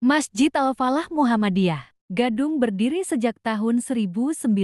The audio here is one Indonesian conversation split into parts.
Masjid Al-Falah Muhammadiyah, Gadung berdiri sejak tahun 1955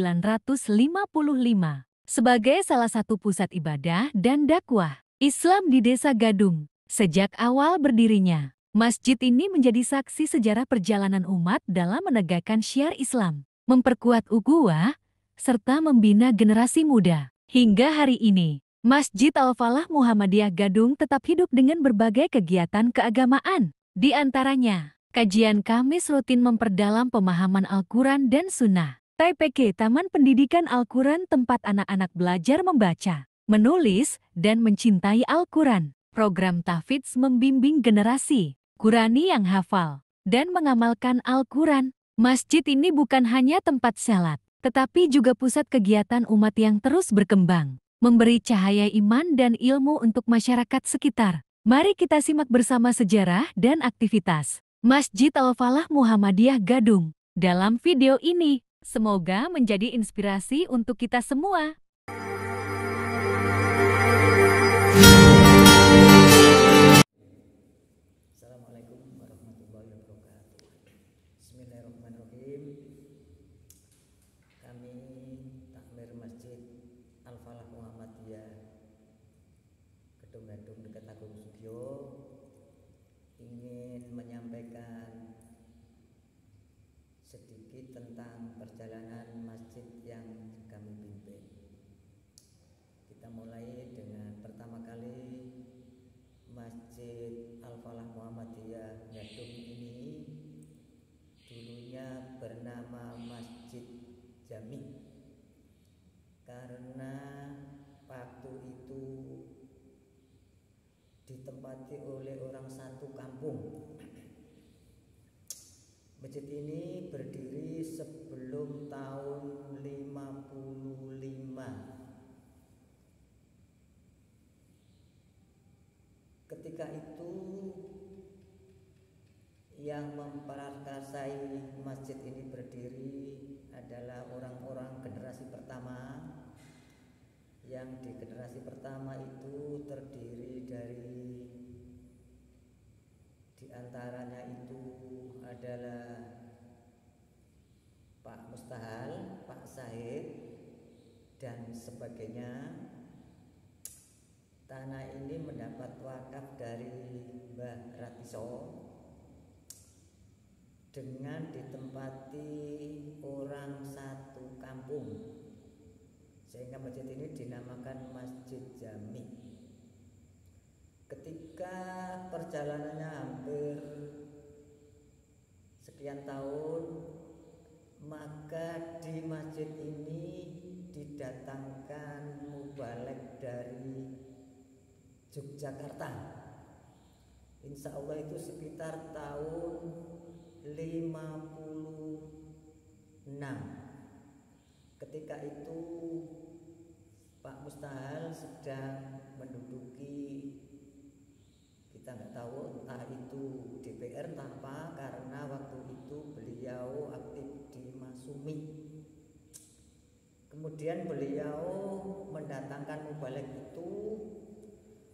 sebagai salah satu pusat ibadah dan dakwah Islam di Desa Gadung. Sejak awal berdirinya, masjid ini menjadi saksi sejarah perjalanan umat dalam menegakkan syiar Islam, memperkuat ukhuwah, serta membina generasi muda. Hingga hari ini, Masjid Al-Falah Muhammadiyah Gadung tetap hidup dengan berbagai kegiatan keagamaan, di antaranya kajian Kamis rutin memperdalam pemahaman Al-Quran dan Sunnah. TPK Taman Pendidikan Al-Quran tempat anak-anak belajar membaca, menulis, dan mencintai Al-Quran. Program Tahfidz membimbing generasi Qurani yang hafal dan mengamalkan Al-Quran. Masjid ini bukan hanya tempat salat, tetapi juga pusat kegiatan umat yang terus berkembang, memberi cahaya iman dan ilmu untuk masyarakat sekitar. Mari kita simak bersama sejarah dan aktivitas Masjid Al-Falah Muhammadiyah Gadung dalam video ini. Semoga menjadi inspirasi untuk kita semua. Assalamualaikum warahmatullahi wabarakatuh. Bismillahirrahmanirrahim. Kami takmir Masjid Al-Falah Muhammadiyah Gadung dekat Agung Sugio ingin menyampaikan sedikit tentang perjalanan masjid yang kami pimpin. Kita mulai dengan pertama kali Masjid Al-Falah Muhammadiyah Gadung ini dulunya bernama Masjid Jami karena waktu itu ditempati oleh orang satu kampung. Masjid ini berdiri sebelum tahun 55. Ketika itu yang memprakarsai masjid ini berdiri adalah orang-orang generasi pertama, yang di generasi pertama itu terdiri dari diantaranya itu adalah Pak Mustahal, Pak Said, dan sebagainya. Tanah ini mendapat wakaf dari Mbah Ratiso dengan ditempati orang satu kampung, sehingga masjid ini dinamakan Masjid Jami. Ketika perjalanannya hampir sekian tahun, maka di masjid ini didatangkan mubalek dari Yogyakarta. Insya Allah itu sekitar tahun 56. Ketika itu Pak Mustahal sedang menduduki, kita nggak tahu entah itu DPR entah apa, karena waktu itu beliau aktif di Masumi. Kemudian beliau mendatangkan mubalek itu.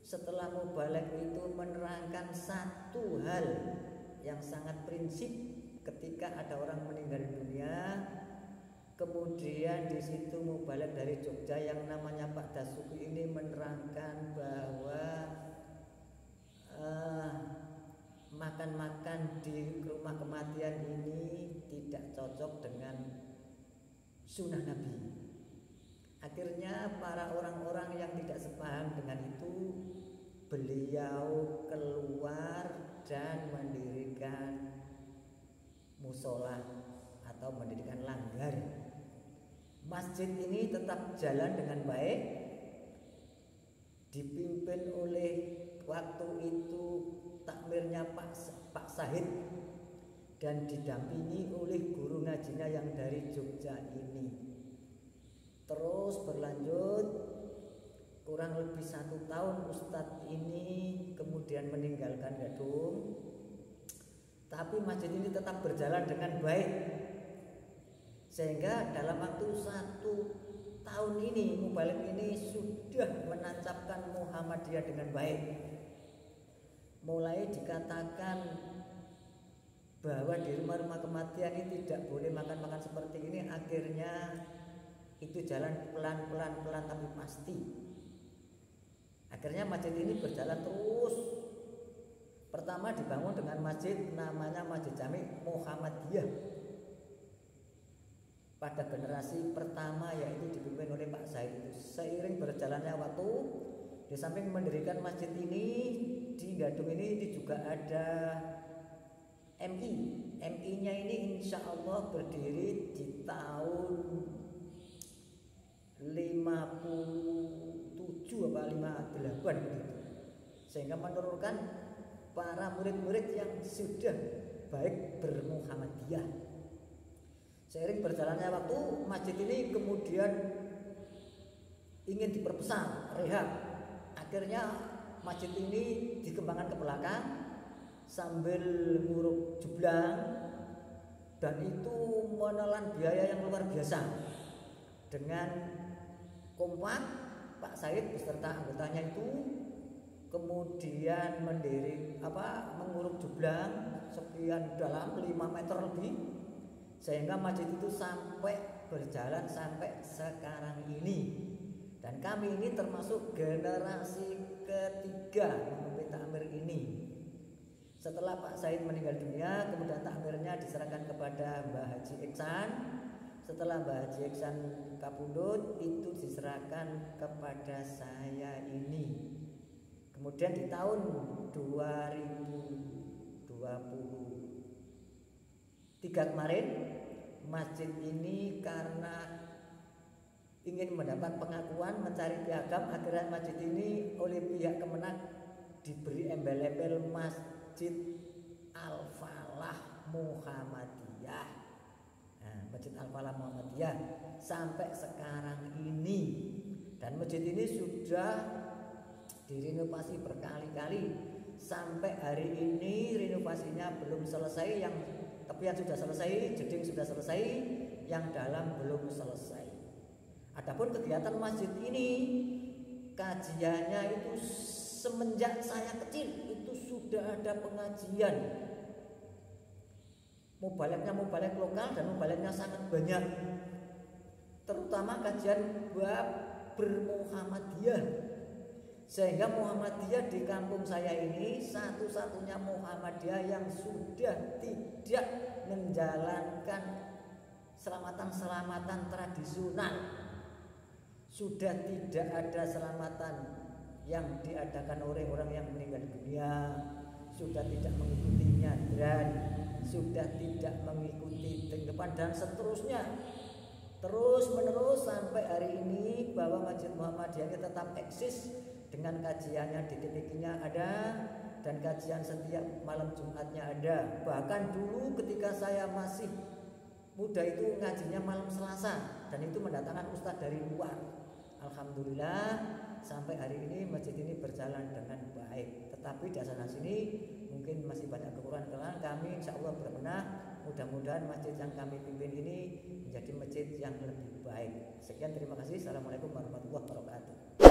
Setelah mubalek itu menerangkan satu hal yang sangat prinsip, ketika ada orang meninggal dunia, kemudian di situ mubalek dari Jogja yang namanya Pak Dasuki ini menerangkan bahwa makan-makan di rumah kematian ini tidak cocok dengan sunnah Nabi. Akhirnya para orang-orang yang tidak sepaham dengan itu, beliau keluar dan mendirikan musola atau mendirikan langgar. Masjid ini tetap jalan dengan baik, dipimpin oleh waktu itu takmirnya Pak Sahid dan didampingi oleh guru ngajinya yang dari Jogja ini. Terus berlanjut kurang lebih 1 tahun Ustadz ini kemudian meninggalkan Gadung, tapi masjid ini tetap berjalan dengan baik, sehingga dalam waktu 1 tahun ini mubalek ini sudah menancapkan Muhammadiyah dengan baik. Mulai dikatakan bahwa di rumah-rumah kematian ini tidak boleh makan-makan seperti ini, akhirnya itu jalan pelan-pelan tapi pasti. Akhirnya masjid ini berjalan terus. Pertama dibangun dengan masjid namanya Masjid Jami Muhammadiyah. Pada generasi pertama yaitu dipimpin oleh Pak Said itu. Seiring berjalannya waktu, di samping mendirikan masjid ini di Gadung ini juga ada MI. MI-nya ini insya Allah berdiri di tahun 57 apa 58 begitu. Sehingga menurunkan para murid-murid yang sudah baik bermuhammadiyah. Seiring berjalannya waktu, masjid ini kemudian ingin diperbesar, rehab. Akhirnya masjid ini dikembangkan ke belakang sambil nguruk jublang, dan itu menelan biaya yang luar biasa. Dengan kompak, Pak Said beserta anggotanya itu kemudian menguruk jublang sekian dalam 5 meter lebih, sehingga masjid itu sampai berjalan sampai sekarang ini. Dan kami ini termasuk generasi ketiga memimpin takmir ini. Setelah Pak Said meninggal dunia, kemudian takmirnya diserahkan kepada Mbah Haji Iksan. Setelah Mbah Haji Iksan kapundhut, itu diserahkan kepada saya ini. Kemudian di tahun 2023 kemarin, masjid ini karena ingin mendapat pengakuan, mencari piagam, akhirnya masjid ini oleh pihak Kemenak diberi embel-embel Masjid Al-Falah Muhammadiyah. Nah, Masjid Al-Falah Muhammadiyah sampai sekarang ini. Dan masjid ini sudah direnovasi berkali-kali. Sampai hari ini renovasinya belum selesai, yang tepian sudah selesai, jeding sudah selesai, yang dalam belum selesai. Adapun kegiatan masjid ini, kajiannya itu semenjak saya kecil itu sudah ada pengajian. Mubalek lokal dan mubaleknya sangat banyak. Terutama kajian bab bermuhammadiyah. Sehingga Muhammadiyah di kampung saya ini satu-satunya Muhammadiyah yang sudah tidak menjalankan selamatan tradisional. Sudah tidak ada selamatan yang diadakan oleh orang yang meninggal dunia. Sudah tidak mengikuti nyadran, sudah tidak mengikuti tenggepan, dan seterusnya. Terus menerus sampai hari ini bahwa Masjid Muhammadiyah ini tetap eksis dengan kajiannya di TPQ-nya ada, dan kajian setiap malam Jumatnya ada. Bahkan dulu ketika saya masih muda itu ngajinya malam Selasa, dan itu mendatangkan ustadz dari luar. Alhamdulillah sampai hari ini masjid ini berjalan dengan baik. Tetapi di sana sini mungkin masih banyak kekurangan. Kami insya Allah berbenah. Mudah-mudahan masjid yang kami pimpin ini menjadi masjid yang lebih baik. Sekian, terima kasih. Assalamualaikum warahmatullahi wabarakatuh.